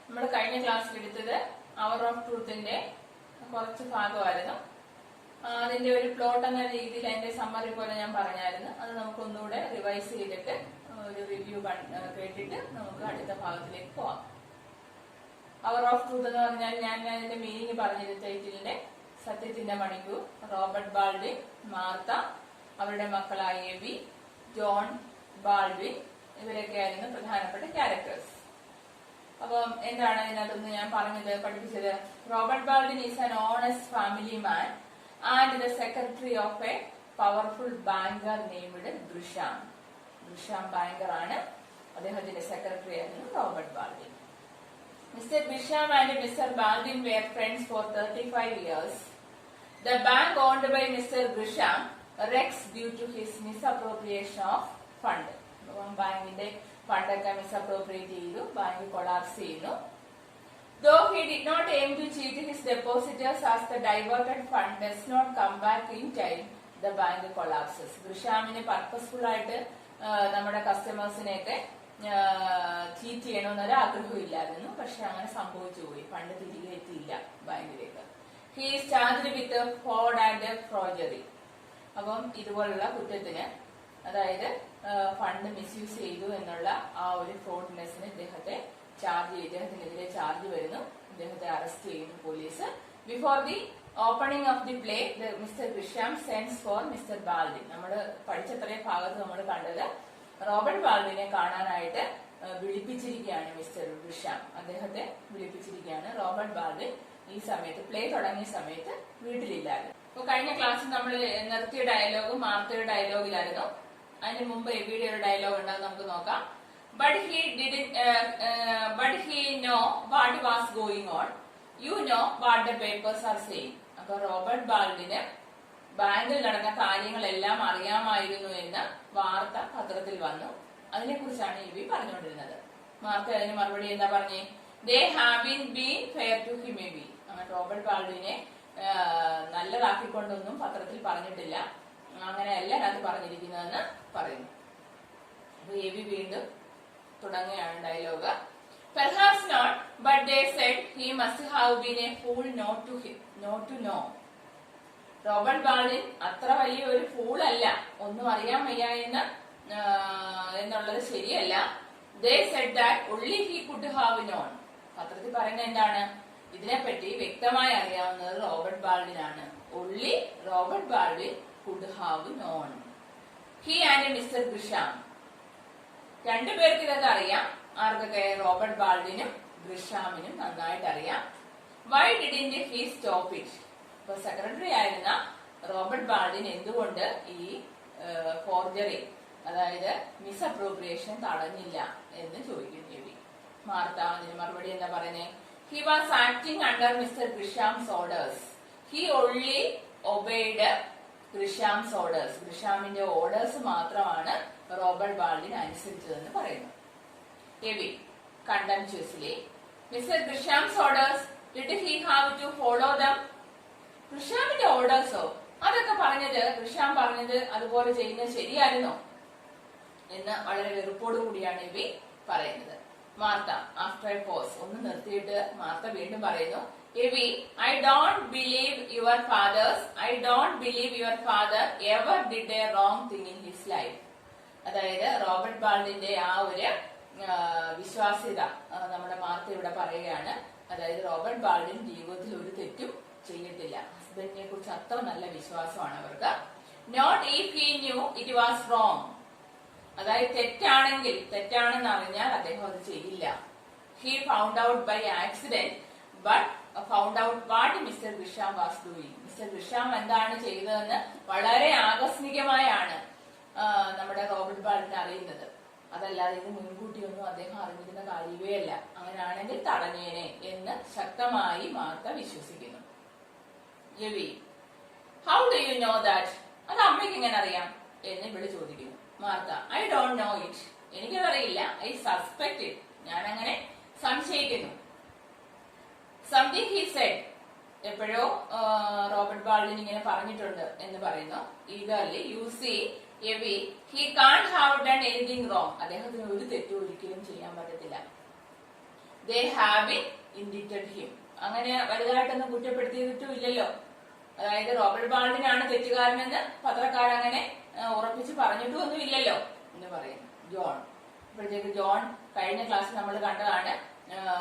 നമ്മൾ കഴിഞ്ഞ ക്ലാസ്സിൽ എടുത്തത് അവർ ഓഫ് ട്രൂത്തിന്റെ കുറച്ച് ഭാഗമായിരുന്നു. അതിന്റെ ഒരു പ്ലോട്ട് എന്ന രീതിയിൽ അതിന്റെ സമ്മറി പോലെ ഞാൻ പറഞ്ഞായിരുന്നു. അത് നമുക്ക് ഒന്നുകൂടെ റിവൈസ് ചെയ്തിട്ട് ഒരു റിവ്യൂ കേട്ടിട്ട് നമുക്ക് അടുത്ത ഭാഗത്തിലേക്ക് പോവാം. അവർ ഓഫ് ട്രൂത്ത് എന്ന് പറഞ്ഞാൽ ഞാൻ അതിന്റെ മീനിങ് പറഞ്ഞത് ടൈറ്റിലിന്റെ സത്യത്തിന്റെ മണിക്കൂർ, റോബർട്ട് ബാൾഡിൻ, മാർത്ത, അവരുടെ മക്കളായ എവി, ജോൺ ബാൾഡിൻ, ഇവരൊക്കെയായിരുന്നു പ്രധാനപ്പെട്ട ക്യാരക്ടേഴ്സ്. അപ്പം എന്താണ് ഇതിനകത്തുനിന്ന് ഞാൻ പഠിപ്പിച്ചത്? Robert Baldwin is an honest family man and the secretary of a powerful banker named Grisham. Grisham banker ആണ്, അദ്ദേഹത്തിന്റെ സെക്രട്ടറി ആയിരുന്നു Robert Baldwin. Mr. Grisham and Mr. Baldwin were friends for 35 years. The bank owned by Mr. Grisham wrecks due to his misappropriation of fund. ബാങ്കിന്റെ ഫണ്ടൊക്കെ misappropriate ചെയ്തു, bank collapse ചെയ്യുന്നു. Though he did not aim to cheat his depositors as the diverted fund does not come back in time, the bank collapses. ഗ്രിഷാമിന് purposeful ആയിട്ട് നമ്മുടെ കസ്റ്റമേഴ്സിനെയൊക്കെ cheat ചെയ്യണമെന്നൊരു ആഗ്രഹമില്ലായിരുന്നു. പക്ഷെ അങ്ങനെ സംഭവിച്ചു പോയി, ഫണ്ട് തിരികെ എത്തിയില്ല ബാങ്കിലേക്ക്. He is charged with fraud and forgery. അപ്പം ഇതുപോലുള്ള കുറ്റത്തിന്, അതായത് ഫണ്ട് മിസ്യൂസ് ചെയ്തു എന്നുള്ള ആ ഒരു ഫ്രോഡ്നെസ്സിന് ഇദ്ദേഹത്തിനെതിരെ ചാർജ് വരുന്നു. ഇദ്ദേഹത്തെ അറസ്റ്റ് ചെയ്യുന്നു police. Before the opening of the play Mr Grisham sends for Mr Baldwin. നമ്മൾ പഠിച്ചത്രയും ഭാഗത്ത് നമ്മൾ കണ്ടത് റോബർട്ട് ബാൾഡിനെ കാണാനായിട്ട് വിളിപ്പിച്ചിരിക്കുകയാണ് മിസ്റ്റർ ഗ്രിഷാം. അദ്ദേഹത്തെ വിളിപ്പിച്ചിരിക്കുകയാണ്. റോബർട്ട് ബാൾഡിൻ ഈ സമയത്ത്, പ്ലേ തുടങ്ങിയ സമയത്ത് വീട്ടിലില്ലായിരുന്നു. അപ്പൊ കഴിഞ്ഞ ക്ലാസ്സിൽ നമ്മൾ നിർത്തിയ ഡയലോഗ് മാർത്തയുടെ ഡയലോഗിലായിരുന്നു. അതിന് മുമ്പ് എവിയുടെ ഒരു ഡയലോഗ് ഉണ്ടാകും, നമുക്ക് നോക്കാം. But he know what was going on. You know what the papers are saying. അപ്പൊ റോബർട്ട് ബാൾഡിന് ബാങ്കിൽ നടന്ന കാര്യങ്ങളെല്ലാം അറിയാമായിരുന്നു എന്ന് വാർത്ത പത്രത്തിൽ വന്നു. അതിനെക്കുറിച്ചാണ് ഇവി പറഞ്ഞുകൊണ്ടിരുന്നത്. മാർത്ത അതിന് മറുപടി എന്താ പറഞ്ഞേ? They haven't been fair to him, maybe. അങ്ങനെ റോബർട്ട് ബാൾഡിനെ നല്ലതാക്കിക്കൊണ്ടൊന്നും പത്രത്തിൽ പറഞ്ഞിട്ടില്ല, അങ്ങനെയല്ല അത് പറഞ്ഞിരിക്കുന്നതെന്ന് പറയുന്നു. അപ്പൊ എവി വീണ്ടും തുടങ്ങുകയാണ് dialogue. Perhaps not, but they said he must have been a fool not to know. Robert Baldwin അത്ര വലിയ ഒരു ഫൂൾ അല്ല, ഒന്നും അറിയാൻ വയ്യ എന്നുള്ളത് ശരിയല്ല. They said that only he could have known. പത്രത്തിൽ പറയുന്നത് എന്താണ്? ഇതിനെപ്പറ്റി വ്യക്തമായി അറിയാവുന്നത് റോബർട്ട് ബാൾഡിനാണ്. only Robert Baldwin could have known. He and Mr. Grisham. രണ്ടുപേർക്ക് ഇതൊക്കെ അറിയാം. ആർക്കൊക്കെ? റോബർട്ട് ബാൾഡിനും ഗ്രിഷാമിനും നന്നായിട്ട് അറിയാം. Why didn't he stop it? ഇപ്പൊ സെക്രട്ടറി ആയിരുന്ന റോബർട്ട് ബാൾഡിൻ എന്തുകൊണ്ട് ഈ ഫോർജറി, അതായത് മിസ്അപ്രോപ്രിയേഷൻ തടഞ്ഞില്ല എന്ന് ചോദിക്കുന്നു എവി. മാർത്ത അതിന് മറുപടി എന്താ പറയുന്നത്? He was acting under Mr. Grisham's orders. He only obeyed Grisham's orders. ഗ്രിഷാമിന്റെ ഓർഡേഴ്സ് മാത്രമാണ് റോബർട്ട് ബാൾഡിൻ അനുസരിച്ചതെന്ന് പറയുന്നു. Evie contemptuously. Mr. Grisham's orders, did he have to follow them? ഗ്രിഷാമിന്റെ ഓർഡേഴ്സോ, അതൊക്കെ ഗ്രിഷാം പറഞ്ഞത് അതുപോലെ ചെയ്യുന്നത് ശരിയായിരുന്നോ എന്ന് വളരെ വെറുപ്പോടു കൂടിയാണ് എവി പറയുന്നത്. മാർത്ത ആഫ്റ്റർ എ പോസ്, ഒന്ന് നിർത്തിയിട്ട് മാർത്ത വീണ്ടും പറയുന്നു. എവി, I don't believe your father ever did a wrong thing in his life. അതായത് റോബർട്ട് ബാൾഡിന്റെ ആ ഒരു വിശ്വാസ്യത നമ്മുടെ മാർത്ത ഇവിടെ പറയുകയാണ്. അതായത് റോബർട്ട് ബാൾഡിൻ ജീവിതത്തിൽ ഒരു തെറ്റും ചെയ്തിട്ടില്ല. ഹസ്ബൻഡിനെ കുറിച്ച് അത്ര നല്ല വിശ്വാസമാണ് അവർക്ക്. Not if he knew it was wrong. അതായത് തെറ്റാണെന്ന് അറിഞ്ഞാൽ അദ്ദേഹം അത് ചെയ്യില്ല. He found out by accident but found out what Mr. Grisham was doing. Mr Grisham എന്താണ് ചെയ്തതെന്ന് വളരെ ആകസ്മികമായാണ് നമ്മുടെ റോബർട്ട് ബാൾഡിന് അറിയുന്നത്. അതല്ലാതെ ഇത് മുൻകൂട്ടിയൊന്നും അദ്ദേഹം അറിഞ്ഞിരുന്ന കാര്യമേ അല്ല. അങ്ങനെയാണെങ്കിൽ തടഞ്ഞേനെ എന്ന് ശക്തമായി മാർത്ത വിശ്വസിക്കുന്നു. Evie, how do you know that? അത് അമ്മയ്ക്ക് എങ്ങനെ അറിയാം എന്ന് ഇവിടെ ചോദിക്കുന്നു. Martha, I don't know it. എനിക്കതറിയില്ല. I suspect it. ഞാൻ അങ്ങനെ സംശയിക്കുന്നു. Something he said. എപ്പോഴോ റോബർട്ട് ബാൾഡിൻ ഇങ്ങനെ പറഞ്ഞിട്ടുണ്ട് എന്ന് പറയുന്നു. Eagerly, you see, Evi, he can't have done anything wrong. അദ്ദേഹത്തിന് ഒരു തെറ്റും ഒരിക്കലും ചെയ്യാൻ പറ്റത്തില്ല. they have indicted him. അങ്ങനെ വലുതായിട്ടൊന്നും കുറ്റപ്പെടുത്തിയിട്ടും ഇല്ലല്ലോ. അതായത് റോബർട്ട് ബാൾഡിനാണ് തെറ്റുകാരനെന്ന് പത്രക്കാരങ്ങനെ ഉറപ്പിച്ച് പറഞ്ഞിട്ടും ഇല്ലല്ലോ എന്ന് പറയുന്നു ജോൺ. അപ്പോഴത്തേക്ക് ജോൺ കഴിഞ്ഞ ക്ലാസ്സിൽ നമ്മൾ കണ്ടതാണ്,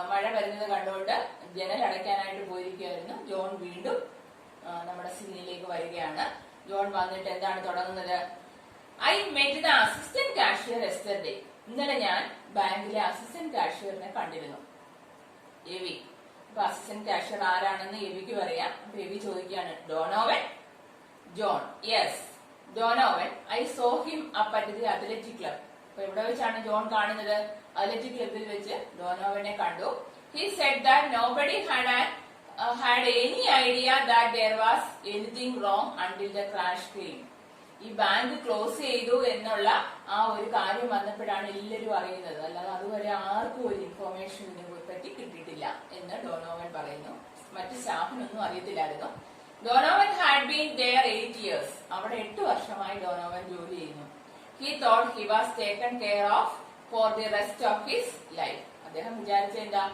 മഴ വരുന്നത് കണ്ടുകൊണ്ട് ജനൽ അടയ്ക്കാനായിട്ട് പോയിരിക്കുകയായിരുന്നു. ജോൺ വീണ്ടും നമ്മുടെ സീനിലേക്ക് വരികയാണ്. ജോൺ വന്നിട്ട് എന്താണ് തുടങ്ങുന്നത്? I met the assistant cashier yesterday. ഇന്നലെ ഞാൻ ബാങ്കിലെ അസിസ്റ്റന്റ് കാഷ്യറിനെ കണ്ടിരുന്നു. എവി. അപ്പൊ അസിസ്റ്റന്റ് കാഷ്യർ ആരാണെന്ന് എവിക്ക് പറയാം. അപ്പൊ എവി ചോദിക്കുകയാണ്, Donovan? John, yes Donovan. I saw him up at the athletic club. അപ്പൊ എവിടെ വെച്ചാണ് ജോൺ കാണുന്നത്? അത്ലറ്റിക് ക്ലബിൽ വെച്ച് ഡോണോവനെ കണ്ടു. He said that nobody had any idea that there was anything wrong until the crash came. ഈ ബാങ്ക് ക്ലോസ് ചെയ്തു എന്നുള്ള ആ ഒരു കാര്യം വന്നപ്പോഴാണ് എല്ലാവരും അറിയുന്നത്. അല്ലാതെ അതുവരെ ആർക്കും ഒരു ഇൻഫോർമേഷൻ ഇതിനെ പറ്റി കിട്ടിയിട്ടില്ല എന്ന് ഡോണോവൻ പറയുന്നു. മറ്റു സ്റ്റാഫിനൊന്നും അറിയത്തില്ലായിരുന്നു. Donovan had been there 8 years. അവിടെ 8 വർഷമായി ഡോണോവൻ ജോലി ചെയ്യുന്നു. He thought he was taken care of for the rest of his life. അദ്ദേഹം വിചാരിച്ച എന്താ,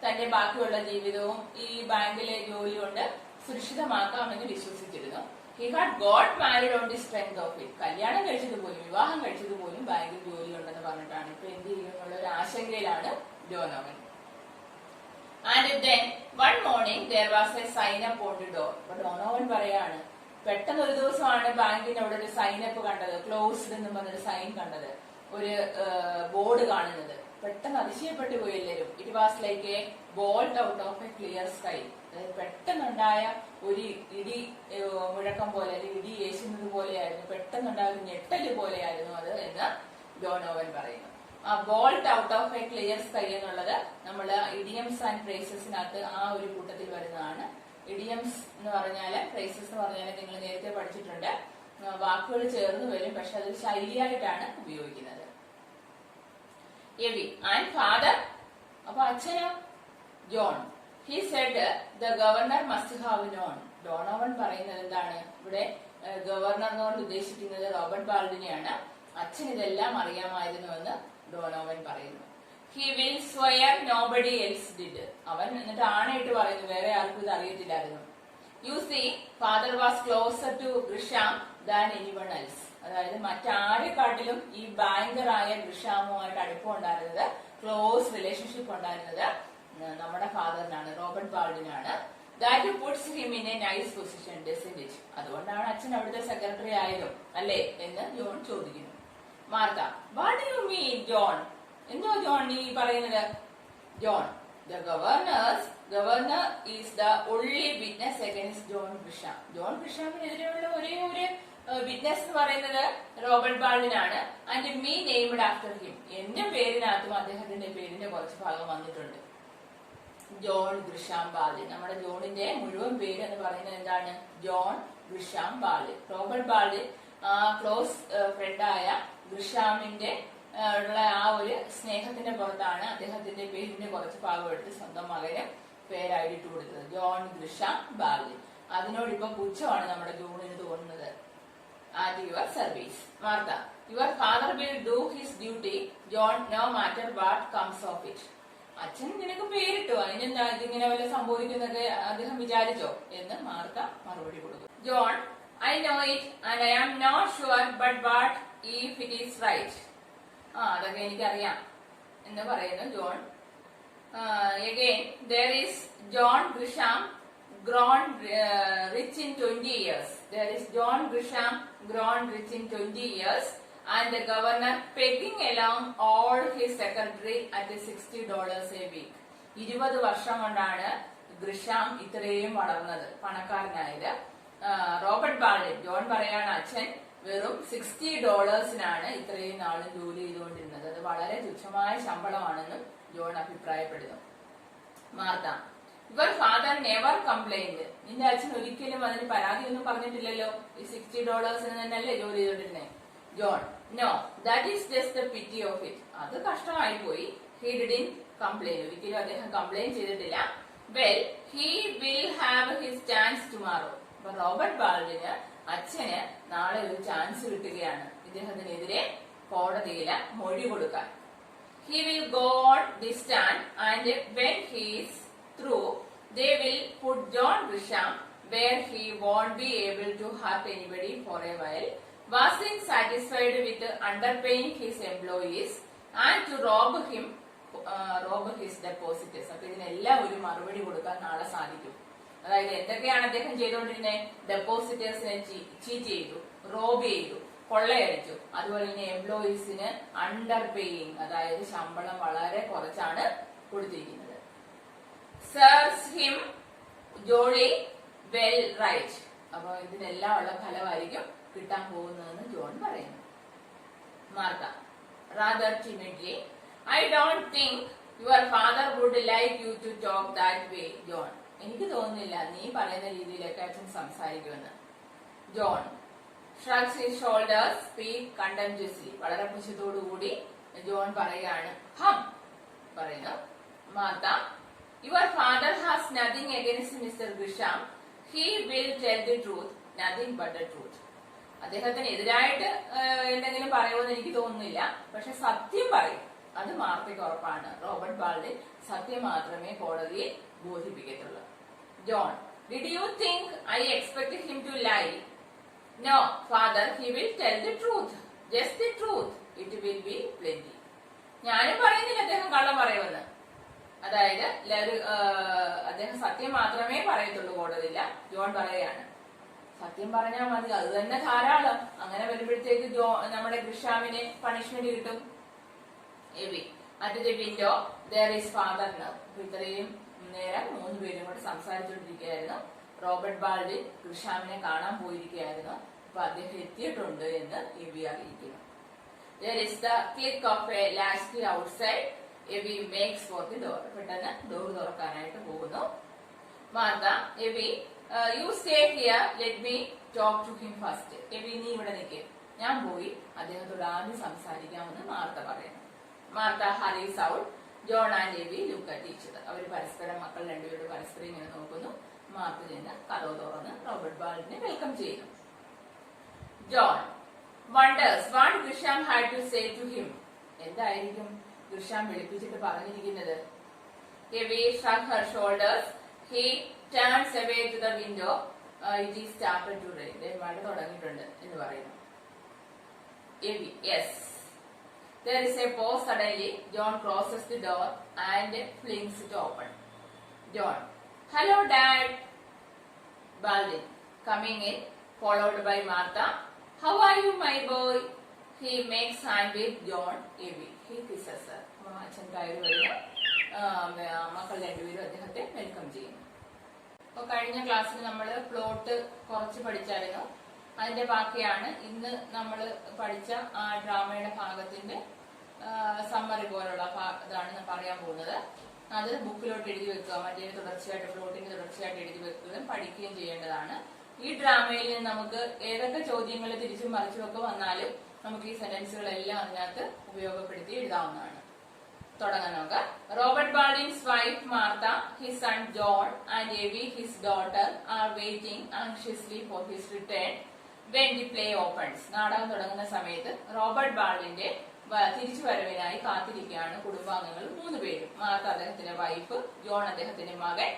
തന്റെ ബാക്കിയുള്ള ജീവിതവും ഈ ബാങ്കിലെ ജോലി കൊണ്ട് സുരക്ഷിതമാക്കാമെന്ന് വിശ്വസിച്ചിരുന്നു. He had got married on the strength of it. കല്യാണം കഴിച്ചതുപോലും, വിവാഹം കഴിച്ചതുപോലും ബാങ്കിൽ ജോലി ഉണ്ടെന്ന് പറഞ്ഞിട്ടാണ്. ഇപ്പൊ എന്ത് ചെയ്യുന്നുള്ള ഒരു ആശങ്കയിലാണ് Donovan. And then one morning there was a sign up on the door. അപ്പൊ ഡോണോവൻ പറയാണ്, പെട്ടെന്ന് ഒരു ദിവസമാണ് ബാങ്കിന്റെ അവിടെ ഒരു സൈൻ അപ്പ് കണ്ടത്, ക്ലോസ്ഡ് എന്ന് പറഞ്ഞൊരു സൈൻ കണ്ടത്, ഒരു ബോർഡ് കാണുന്നത്. പെട്ടെന്ന് അതിശയപ്പെട്ടു പോയി എല്ലാവരും. It was like A bolt out of A clear sky. അതായത് പെട്ടെന്നുണ്ടായ ഒരു ഇടി മുഴക്കം പോലെ, അല്ലെങ്കിൽ ഇടി ഏശുന്നത് പോലെയായിരുന്നു, പെട്ടെന്നുണ്ടായ ഒരു ഞെട്ടല് പോലെയായിരുന്നു അത് എന്ന് ഡോണോവൻ പറയുന്നു. ആ bolt out of A clear sky എന്നുള്ളത് നമ്മൾ ഇഡിയംസ് ആൻഡ് ഫ്രേസസിനകത്ത് ആ ഒരു കൂട്ടത്തിൽ വരുന്നതാണ്. ഇഡിയംസ് എന്ന് പറഞ്ഞാല്, ഫ്രേസസ് എന്ന് പറഞ്ഞാല് നിങ്ങൾ നേരത്തെ പഠിച്ചിട്ടുണ്ട്, വാക്കുകൾ ചേർന്ന് വരും, പക്ഷെ അത് ശൈലിയായിട്ടാണ് ഉപയോഗിക്കുന്നത്. എവി ആൻഡ് ഫാദർ. അപ്പൊ അച്ഛനോ? John. He said the governor must have known. Donovan പറയുന്നത് എന്താണ്? ഇവിടെ ഗവർണർ എന്നുകൊണ്ട് ഉദ്ദേശിക്കുന്നത് റോബർട്ട് ബാൾഡിനെയാണ്. അച്ഛൻ ഇതെല്ലാം അറിയാമായിരുന്നുവെന്ന് ഡോണോവൻ പറയുന്നു. He will swear nobody else did. അവൻ എന്നിട്ട് ആണയിട്ട് പറയുന്നു, വേറെ ആർക്കും ഇത് അറിയത്തില്ലായിരുന്നു. You see father was closer to Grisham than anyone else. അതായത് മറ്റാരെക്കാട്ടിലും ഈ ബാങ്കറായ ഗ്രിഷാമുമായിട്ട് അടുപ്പം ഉണ്ടായിരുന്നത്, ക്ലോസ് റിലേഷൻഷിപ്പ് ഉണ്ടായിരുന്നത് നമ്മുടെ ഫാദറിനാണ്, റോബർട്ട് ബാൾഡിനാണ്. That puts him in a nice position, doesn't it? അതുകൊണ്ടാണ് അച്ഛൻ അവിടുത്തെ സെക്രട്ടറി ആയതും അല്ലേ എന്ന് ജോൺ ചോദിക്കുന്നു. Martha, what you mean John? എന്തോ ജോൺ നീ പറയുന്നത്? John, the governor is the only witness against John Grisham. John ഗ്രിഷാമിനെതിരെയുള്ള ഒരേ ഒരു വിറ്റ്നസ് എന്ന് പറയുന്നത് റോബർട്ട് ബാൾഡിനാണ്. And me named after him. എന്റെ പേരിനകത്തും അദ്ദേഹത്തിന്റെ പേരിന്റെ കുറച്ച് ഭാഗം വന്നിട്ടുണ്ട്. John Grisham Baldwin. നമ്മുടെ ജോണിന്റെ മുഴുവൻ പേര് എന്ന് പറയുന്നത് എന്താണ്? John Grisham ബാൾഡിൻ. റോബർട്ട് ബാൾഡിൻ ക്ലോസ് ഫ്രണ്ടായ ഗ്രിഷാമിന്റെ ഉള്ള ആ ഒരു സ്നേഹത്തിന്റെ പുറത്താണ് അദ്ദേഹത്തിന്റെ പേരിന്റെ കുറച്ച് ഭാഗം എടുത്ത് സ്വന്തം മകന് പേരായിട്ട് കൊടുത്തത്, ജോൺ ഗ്രിഷാം ബാൾഡിൻ. അതിനോട് ഇപ്പൊ പുച്ഛമാണ് നമ്മുടെ ജോണിന് തോന്നുന്നത്. At your service. Martha, your father will do his duty, John, no matter what comes of it. അച്ഛൻ നിനക്ക് പേരിട്ടു, അതിനെന്താ ഇതിങ്ങനെ വല്ല സംഭവിക്കുന്നൊക്കെ അദ്ദേഹം വിചാരിച്ചോ എന്ന് മാർത്ത മറുപടി കൊടുത്തു. John, I know it and I am not sure, but what if it is right? അതൊക്കെ എനിക്കറിയാം എന്ന് പറയുന്നു John. Again, there is John Grisham grown rich in 20 years. There is John Grisham grown rich in 20 years and the governor pegging along all his secretary at $60 a week. 20 വർഷം കൊണ്ടാണ് Grisham ഇത്രയും വളർന്നത്, പണക്കാരനായത്. Robert ബാൾഡിൻ, John പറയാണ് അച്ഛൻ വെറും $60 ഇത്രയും നാളും ജോലി ചെയ്തുകൊണ്ടിരുന്നത്. അത് വളരെ തുച്ഛമായ ശമ്പളമാണെന്നും ജോൺ അഭിപ്രായപ്പെടുന്നു. Martha, your father never complaint. നിന്റെ അച്ഛൻ ഒരിക്കലും അതിന് പരാതിയൊന്നും പറഞ്ഞിട്ടില്ലല്ലോ, ഈ $60 തന്നെയല്ലേ ജോലി ചെയ്തോണ്ടിരുന്നേ? John, no, that is just the pity of it. അത് കഷ്ടമായി പോയി. He didn't complain. ഒരിക്കലും അദ്ദേഹം കംപ്ലൈൻ ചെയ്തിട്ടില്ല. Well, he will have his chance tomorrow. അപ്പൊ റോബർട്ട് ബാൾഡിന് അച്ഛന് നാളെ ഒരു ചാൻസ് കിട്ടുകയാണ് ഇദ്ദേഹത്തിനെതിരെ കോടതിയില് മൊഴി കൊടുക്കാൻ. He will go on this stand, and when he is through, they will put John Grisham where he won't be able to hurt anybody for a while. Wasn't satisfied with underpaying his employees and to rob his depositors. അപ്പൊ ഇതിനെല്ലാം ഒരു മറുപടി കൊടുക്കാൻ നാളെ സാധിക്കും. അതായത് എന്തൊക്കെയാണ് അദ്ദേഹം ചെയ്തുകൊണ്ടിരുന്നത്? ഡെപ്പോസിറ്റേഴ്സിനെ ചീറ്റ് ചെയ്തു, റോബ് ചെയ്തു, കൊള്ളയടിച്ചു. അതുപോലെ തന്നെ എംപ്ലോയീസിന് അണ്ടർ പേയിങ്, അതായത് ശമ്പളം വളരെ കുറച്ചാണ് കൊടുത്തിരിക്കുന്നത്. Serves him jolly well right. അപ്പൊ ഇതിനെല്ലാം ഉള്ള ഫലമായിരിക്കും കിട്ടാൻ പോകുന്നതെന്ന് ജോൺ പറയുന്നു. Martha rather timidly, I don't think your father would like you to talk that way, John. എനിക്ക് തോന്നുന്നില്ല നീ പറയുന്ന രീതിയിലൊക്കെ അച്ഛൻ സംസാരിക്കുമെന്ന്. John shrugs his shoulders, speak contemptuously. വളരെ പുച്ഛത്തോടുകൂടി ജോൺ പറയുകയാണ്, ഹം പറയുന്നു. Martha your father has nothing against Mr. Grisham. He will tell the truth, nothing but the truth. അദ്ദേഹത്തിന് എതിരായിട്ട് എന്തെങ്കിലും പറയുമെന്ന് എനിക്ക് തോന്നുന്നില്ല, പക്ഷെ സത്യം പറയും, അത് മാർത്തയ്ക്ക് ഉറപ്പാണ്. റോബർട്ട് ബാൾഡിൻ സത്യം മാത്രമേ കോടതിയെ ബോധിപ്പിക്കത്തുള്ളൂ. John did you think I expected him to lie? No, father, he will tell the truth, just the truth. It will be plenty. ഞാനും പറയുന്നില്ല അദ്ദേഹം കള്ളം പറയുമെന്ന്. അതായത് അദ്ദേഹം സത്യം മാത്രമേ പറയത്തുള്ളൂ കോടതിയില്ല. ജോൺ പറയുകയാണ് സത്യം പറഞ്ഞാൽ മതി, അത് തന്നെ ധാരാളം. അങ്ങനെ വരുമ്പോഴത്തേക്ക് നമ്മുടെ ഗ്രിഷാമിന് പണിഷ്മെന്റ് കിട്ടും. Evie at the window there is father now. ഇത്രയും നേരം 3 പേരും കൂടെ സംസാരിച്ചുകൊണ്ടിരിക്കുകയായിരുന്നു. റോബർട്ട് ബാൾഡിൻ ഗ്രിഷാമിനെ കാണാൻ പോയിരിക്കുകയായിരുന്നു. അപ്പൊ അദ്ദേഹം എത്തിയിട്ടുണ്ട് എന്ന് എവി അറിയിക്കുന്നു. There is the click of a latchkey outside. Evie makes for the door. പെട്ടെന്ന് ഡോർ തുറക്കാനായിട്ട് പോകുന്നു. Martha Evie you stay here, let me talk to him first. Evie നീ ഇവിടെ നിൽക്ക്, ഞാൻ പോയി അദ്ദേഹത്തോട് ആദ്യം സംസാരിക്കാമെന്ന് മാർത്ത പറയുന്നു. Martha hurries out. John and Evie look at each other. അവർ പരസ്പരം, മക്കൾ രണ്ടുപേരും പരസ്പരം ഇങ്ങനെ നോക്കുന്നു. മാർത്ത ചെന്ന് കതവ് തുറന്ന് റോബർട്ട് ബാൾഡിനെ വെൽക്കം ചെയ്യുന്നു. John wonders what Grisham had to say to him. എന്തായിരിക്കും ഗ്രിഷാം വിളിപ്പിച്ചിട്ട് പറഞ്ഞിരിക്കുന്നത്? എവി shrugged her shoulders. He turns away to the window. It is started to rain. മഴ തുടങ്ങിയിട്ടുണ്ട് എന്ന് പറയുന്നു. എവി yes. There is a pause. Suddenly John crosses the door and flings it open. John hello dad. Baldwin coming in, followed by Martha. How are you my boy? He makes hand with John. Evi he kisses her. അച്ഛൻ കയറി വരുന്നു. മക്കൾ രണ്ടുപേരും അദ്ദേഹത്തെ welcome ചെയ്യുന്നു. അപ്പൊ കഴിഞ്ഞ ക്ലാസ്സിൽ നമ്മൾ പ്ലോട്ട് കുറച്ച് പഠിച്ചായിരുന്നു. അതിന്റെ ബാക്കിയാണ് ഇന്ന് നമ്മൾ പഠിച്ച ആ ഡ്രാമയുടെ ഭാഗത്തിന്റെ സമ്മറി പോലുള്ള ഇതാണ് പറയാൻ പോകുന്നത്. അത് ബുക്കിലോട്ട് എഴുതി വെക്കുക, മറ്റേ തുടർച്ചയായിട്ട് പ്ലോട്ടിന്റെ തുടർച്ചയായിട്ട് എഴുതി വെക്കുകയും പഠിക്കുകയും ചെയ്യേണ്ടതാണ്. ഈ ഡ്രാമയിൽ നിന്ന് നമുക്ക് ഏതൊക്കെ ചോദ്യങ്ങൾ തിരിച്ചും മറിച്ചുമൊക്കെ വന്നാലും നമുക്ക് ഈ സെന്റൻസുകളെല്ലാം അതിനകത്ത് ഉപയോഗപ്പെടുത്തി എഴുതാവുന്നതാണ്. തുടങ്ങാൻ നോക്കാം. Robert Baldwin's wife Martha, his son John and Evie his daughter are waiting anxiously for his return when the play opens. നാടകം തുടങ്ങുന്ന സമയത്ത് റോബർട്ട് ബാൾഡിന്റെ തിരിച്ചു വരവിനായി കാത്തിരിക്കുകയാണ് കുടുംബാംഗങ്ങൾ 3 പേരും. മാർത്ത അദ്ദേഹത്തിന്റെ വൈഫ്, ജോൺ അദ്ദേഹത്തിന്റെ മകൻ,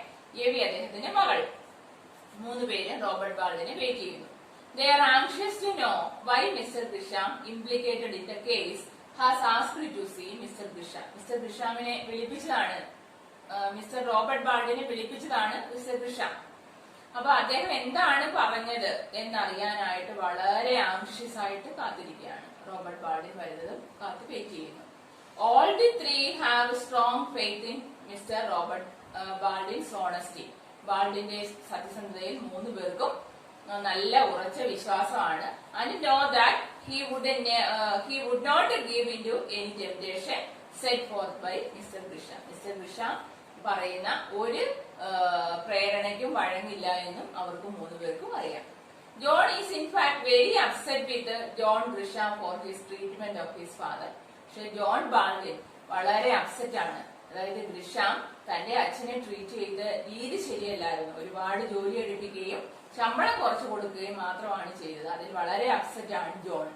എവി അദ്ദേഹത്തിന്റെ മകൾ. 3 പേര് റോബർട്ട് ബാൾഡിനെ വെയിറ്റ് ചെയ്യുന്നു. They are anxious to know why Mr. Grisham, implicated in the case, has asked to see Mr. Grisham. Mr. Grishamനെ വിളിപ്പിച്ചതാണ്, മിസ്റ്റർ റോബർട്ട് ബാൾഡിനെ വിളിപ്പിച്ചതാണ് മിസ്റ്റർ ഗ്രിഷാം. അപ്പൊ അദ്ദേഹം എന്താണ് പറഞ്ഞത് എന്നറിയാനായിട്ട് വളരെ ആങ്ഷ്യസ് ആയിട്ട് കാത്തിരിക്കുകയാണ്. റോബർട്ട് ബാൾഡിൻ വരുന്നതും കാത്ത് വെയിറ്റ് ചെയ്യുന്നു. All the 3 have strong faith in Mr. Robert Baldwin's honesty. ബാൾഡിന്റെ സത്യസന്ധതയിൽ 3 പേർക്കും നല്ല ഉറച്ച വിശ്വാസമാണ്. And know that he would not give into any temptation set forth by Mr. Grisham. Mr. Grisham പറയുന്ന ഒരു പ്രേരണയ്ക്കും വഴങ്ങില്ല എന്നും അവർക്ക് 3 പേർക്കും അറിയാം. John is in fact very upset with John Grisham for his treatment of his father. പക്ഷെ John ബാൾഡിൻ വളരെ upset ആണ്. അതായത് ഗ്രിഷാം തന്റെ അച്ഛനെ ട്രീറ്റ് ചെയ്ത രീതി ശരിയല്ലായിരുന്നു. ഒരുപാട് ജോലി എടുപ്പിക്കുകയും ശമ്പളം കുറച്ചു കൊടുക്കുകയും മാത്രമാണ് ചെയ്തത്. അതിൽ വളരെ അപ്സെറ്റ് ആണ് John.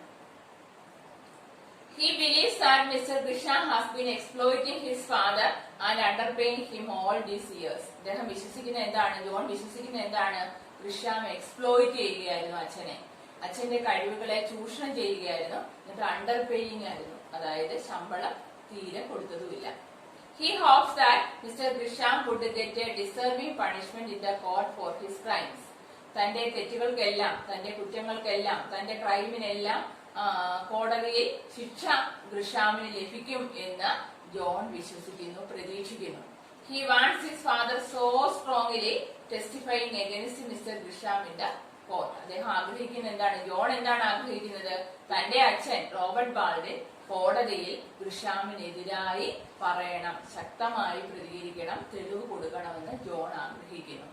He believes that Mr. Grisham has been exploiting his father and underpaying him all these years. അദ്ദേഹം വിശ്വസിക്കുന്ന എന്താണ്, ജോൺ വിശ്വസിക്കുന്ന എന്താണ്, ഗ്രിഷാം എക്സ്പ്ലോയിറ്റ് ചെയ്യുകയായിരുന്നു അച്ഛനെ, അച്ഛന്റെ കഴിവുകളെ ചൂഷണം ചെയ്യുകയായിരുന്നു, എന്നിട്ട് അണ്ടർ പേയിങ് ആയിരുന്നു, അതായത് ശമ്പളം തീരെ കൊടുത്തതുമില്ല. He hopes that Mr. Grisham would get a deserving punishment in the court for his crimes. തന്റെ തെറ്റുകൾക്കെല്ലാം, തന്റെ കുറ്റങ്ങൾക്കെല്ലാം, തന്റെ ക്രൈമിനെല്ലാം കോടതിയിൽ ശിക്ഷ ഗ്രിഷാമിന് ലഭിക്കും എന്ന് ജോൺ വിശ്വസിക്കുന്നു, പ്രതീക്ഷിക്കുന്നു. He wants his father so strongly testifying against Mr. Grisham in the court. അദ്ദേഹം ആഗ്രഹിക്കുന്ന എന്താണ്, ജോൺ എന്താണ് ആഗ്രഹിക്കുന്നത്, തന്റെ അച്ഛൻ റോബർട്ട് ബാൾഡിൻ കോടതിയിൽ ഗ്രിഷാമിനെതിരായി പറയണം, ശക്തമായി പ്രതികരിക്കണം, തെളിവ് കൊടുക്കണമെന്ന് ജോൺ ആഗ്രഹിക്കുന്നു.